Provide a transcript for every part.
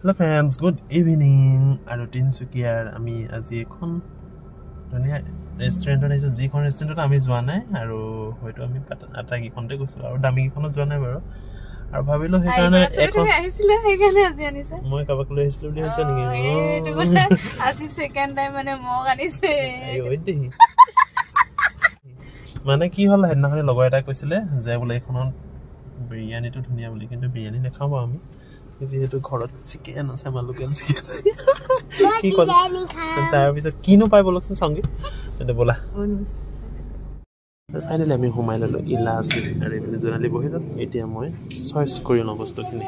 Hello friends, good evening. আৰু তিনচুকীয়াৰ আমি আজি এখন ধুনীয়া ৰেষ্টুৰেণ্টত আহিছো যিখন ৰেষ্টুৰেণ্টত আমি যোৱা নাই আৰু হয়তো আমি আটাইকেইখনতে গৈছো আৰু দামীকেইখনত যোৱা নাই বাৰু আৰু ভাবিলো সেইকাৰণে এখন আহিছিলে সেইকাৰণে আজি আনিছে মই কাবাক লৈ আহিছিলো বুলি হৈছে নেকি এইটো কথা আজি সেকেন্ড টাইম মানে মোক আনিছে ওই দেহি মানে কি হ'ল হেদিনাখনি লগৰ এটা কৈছিলে যে বোলে এইখনত বিৰিয়ানীটো ধুনীয়া বুলি কিন্তু বিৰিয়ানী নাখাও আমি যেহেতু ঘৰত চিকেন আছে আমাৰ লোকেল চিকেন কি কল তাৰ পিছত কিনো পাই বলকচোন সংগী এতে বলা ফাইনেলি আমি সোমাই ললো ইলাচি আৰু এইপিনে জনালি বহিলো এতিয়া মই চইচ কৰি লওঁ বস্তুখিনি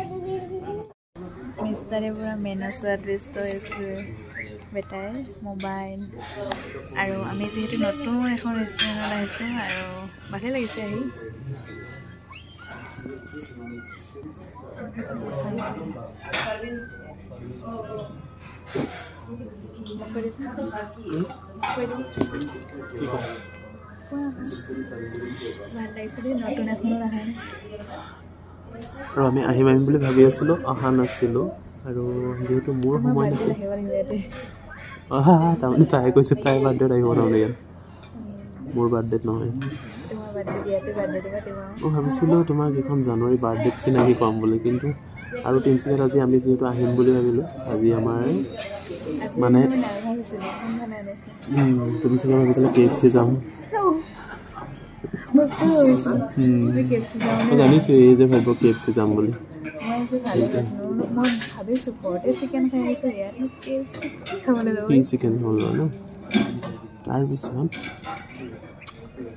মিষ্টাৰে পুৰা মেনা সোৱাদ ব্যস্ত হৈছে বেটাই মোবাইল আৰু আমি যেহেতু নতুন এখন ৰেষ্টুৰেণ্টত আহিছো আৰু ভালে লাগিছে আহি আৰু আমি আহিম বুলি ভাবি আছিলো অহা নাছিলো আৰু যেহেতু মোৰ সময় নাছিল তাৰমানে তাই কৈছে তাই বাৰ্থডেত আহিব নহ'লে ইয়াত মোৰ বাৰ্থডেত নহয় মই ভাবিছিলো তোমাক এখন জানুৱাৰী বাৰ্থডেত চিনাকি পাম বুলি কিন্তু আৰু তিনচুকীয়াত আজি আমি যিহেতু আহিম বুলি ভাবিলো আজি আমাৰ মানে তুমি চাগে ভাবিছিলা KFC যাম জানিছো এই যে ভাবিব KFC যাম বুলি চিকেন হ'ল ন তাৰপিছত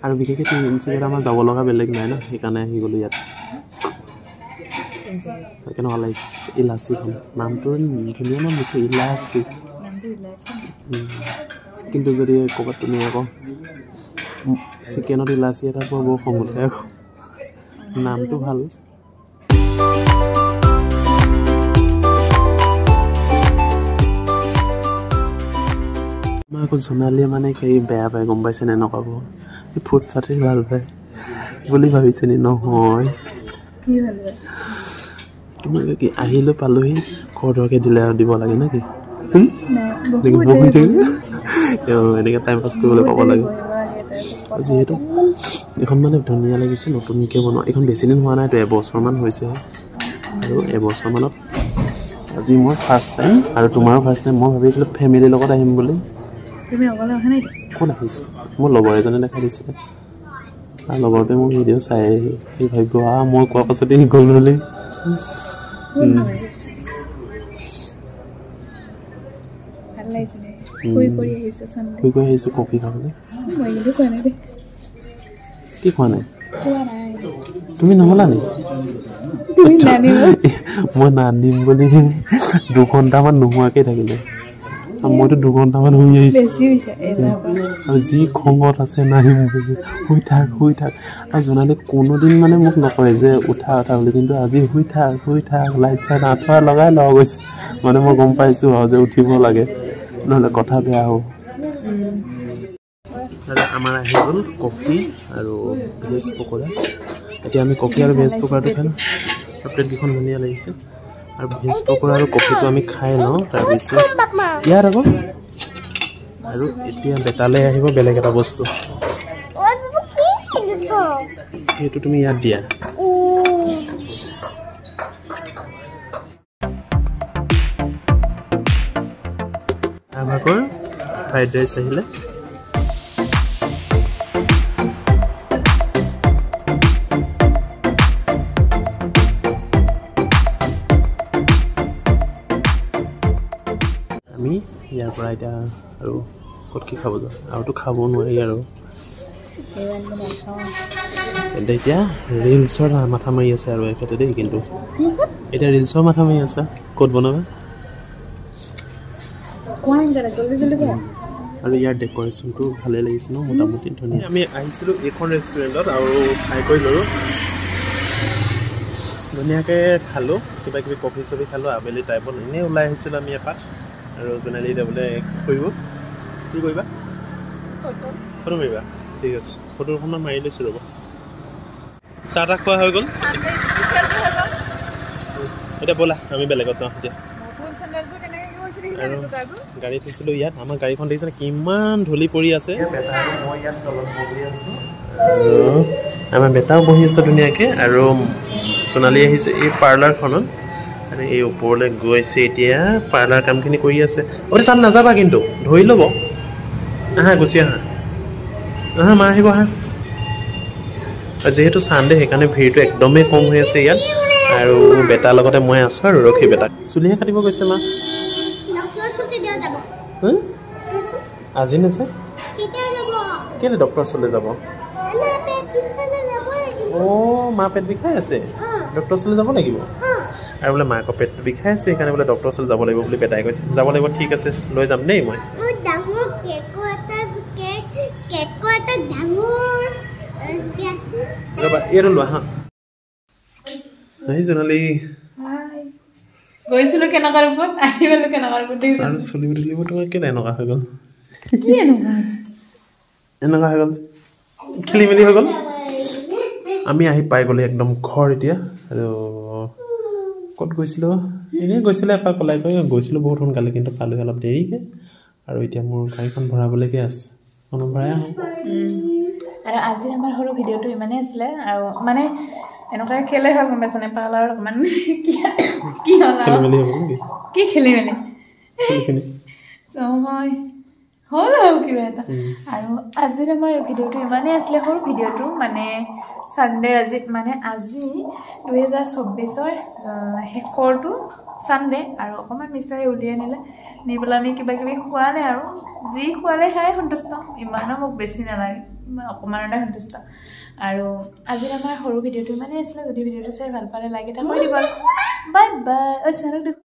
আৰু বিশেষকৈ তিনচুকীয়াত আমাৰ যাব লগা বেলেগ নাই ন সেইকাৰণে আহি গ'লো ইয়াত সেইকাৰণে ভাল লাগিছে ইলাচিখন নামটো ধুনীয়া নাম দিছে ইলাচি কিন্তু যদি ক'ৰবাত তুমি আকৌ চিকেনত ইলাচি এটা পোৱা বৰ খং উঠে আকৌ নামটো ভাল মই আকৌ জোনালীয়ে মানে সেই বেয়া পায় গম পাইছেনে নক'ব ফুটপাথে ভাল পায় বুলি ভাবিছে নি নহয় তোমালোকে কি আহিলোঁ পালোহি খৰধৰকৈ দিলে আৰু দিব লাগে নে কি বহি থাকিব এনেকৈ টাইম পাছ কৰিবলৈ পাব লাগে যিহেতু এইখন মানে ধুনীয়া লাগিছে নতুনকৈ বনোৱা এইখন বেছিদিন হোৱা নাইতো এবছৰমান হৈছে আৰু এবছৰমানত আজি মই ফাৰ্ষ্ট টাইম আৰু তোমাৰো ফাৰ্ষ্ট টাইম মই ভাবিছিলোঁ ফেমিলিৰ লগত আহিম বুলি কোন আহিছোঁ মোৰ লগৰ এজনে দেখা দিছিলে আৰু লগৰটোৱে মোৰ ভিডিঅ' চাই সেই ভাবিব মই কোৱা পাছতে গ'ল বুলি শুই কৰি আহিছোঁ কফি খাবলৈ কি খোৱা নাই তুমি নহ'লা নি মই নানিম বুলি 2 ঘণ্টামান নোহোৱাকৈ থাকিলে মইতো 2 ঘণ্টামান শুই আহিছোঁ আৰু যি খঙত আছে নাহিম বুলি শুই থাক আৰু জোনালী কোনোদিন মানে মোক নকয় যে উঠা বুলি কিন্তু আজি শুই থাক লাইট চাইট আঁঠুৱা লগাই লগ গৈছে মানে মই গম পাইছোঁ আৰু যে উঠিব লাগে নহ'লে কথা বেয়া হ'ব আৰু আমাৰ আহি গ'ল কফি আৰু ভেজ পকৰা এতিয়া আমি কফি আৰু ভেজ পকৰাটো খালোঁ আৰু প্লেটকেইখন ধুনীয়া লাগিছে আৰু ভেজ পকৰা আৰু কফিটো আমি খাই লওঁ তাৰপিছত ইয়াত আকৌ আৰু এতিয়া বেটালৈ আহিব বেলেগ এটা বস্তু সেইটো তুমি ইয়াত দিয়া ভাগৰ ফ্ৰাইড ৰাইচ আহিলে আমি ইয়াৰ পৰা এতিয়া আৰু ক'ত কি খাব যাওঁ আৰুতো খাব নোৱাৰি আৰু এতিয়া ৰিলছৰ মাথা মাৰি আছে আৰু এখেতে দেই কিন্তু এতিয়া ৰিলছৰ মাথা মাৰি আছে ক'ত বনাবা আৰু ইয়াৰ ডেক'ৰেশ্যনটো ভালে লাগিছে ন মোটামুটি ধুনীয়া আমি আহিছিলোঁ এইখন ৰেষ্টুৰেণ্টত আৰু খাই কৰি ল'লোঁ ধুনীয়াকৈ খালোঁ কিবা কিবি কফি চফি খালোঁ আবেলি টাইপত এনেই ওলাই আহিছিলোঁ আমি এপাক আৰু জোনালী এতিয়া বোলে কৰিব কি কৰিবা ফটো মাৰিবা ঠিক আছে ফটোখনত মাৰি লৈছোঁ ৰ'ব চাহ খোৱা হৈ গ'ল এতিয়া ব'লা আমি বেলেগত যাওঁ এতিয়া গাড়ী থৈছিলোঁ ইয়াত আমাৰ গাড়ীখন দেখিছেনে কিমান ধূলি পৰি আছে আমাৰ বেটাও বহি আছে ধুনীয়াকৈ আৰু সোণালী আহিছে এই পাৰ্লাৰখনত আৰু এই ওপৰলৈ গৈছে এতিয়া পাৰ্লাৰ কামখিনি কৰি আছে তাত নাযাবা কিন্তু ধৰি ল'ব আহা গুচি আহা মা আহিব আহা যিহেতু চানডে সেইকাৰণে ভিৰটো একদমেই কম হৈ আছে ইয়াত আৰু বেটাৰ লগতে মই আছোঁ আৰু ৰখি বেটাক চুলিহে কাটিব গৈছে মা আজি নাযায় কেলৈ ডক্টৰ ওচৰলৈ যাব মা পেট বিষাই আছে ডক্টৰ ওচৰলৈ যাব লাগিব আৰু বোলে মাকৰ পেটটো বিষাই আছে সেইকাৰণে বোলে ডক্টৰ ওচৰলৈ যাব লাগিব বুলি বেটাই কৈছে যাব লাগিব ঠিক আছে লৈ যাম দেই মই এইটো লোৱা হা সোণালী গৈছিলো কেনেকুৱা ৰূপত আহি গ'লো কেনেকুৱা ৰূপত চলি বুলিব তোমাৰ কেলে এনেকুৱা হৈ গ'ল এনেকুৱা হৈ গ'ল খেলি মেলি হৈ গ'ল আমি আহি পাই গ'লো একদম ঘৰ এতিয়া আৰু ক'ত গৈছিলোঁ এনেই গৈছিলে এপাক ওলাই গৈ গৈছিলোঁ বহুত সোনকালে কিন্তু পালোঁ অলপ দেৰিকৈ আৰু এতিয়া মোৰ গাড়ীখন ভৰাবলৈকে আছে মনত ভৰাই আহোঁ আৰু আজি আমাৰ সৰু ভিডিঅ'টো ইমানেই আছিলে আৰু মানে এনেকুৱা খেলে হয় গম পাইছেনে পাৰ্লাৰত অকণমান কি হ'ল খেলি মেলি হ'ব নেকি কি খেলি মেলি হয় হ'ল আৰু কিবা এটা আৰু আজিৰ আমাৰ ভিডিঅ'টো ইমানেই আছিলে সৰু ভিডিঅ'টো মানে ছানডে আজি মানে আজি 2024ৰ শেষৰটো ছানডে আৰু অকণমান মিষ্টাৰে উলিয়াই নিলে নি পেলাই কিবা কিবি খোৱালে আৰু যি খোৱালে সেয়াই সন্তুষ্ট ইমানো মোক বেছি নালাগে অকণমানতে সন্তুষ্ট আৰু আজিৰ আমাৰ সৰু ভিডিঅ'টো ইমানেই আছিলে যদি ভিডিঅ'টো চাই ভাল পালে লাইক এটা কৰি দিব বাই বাই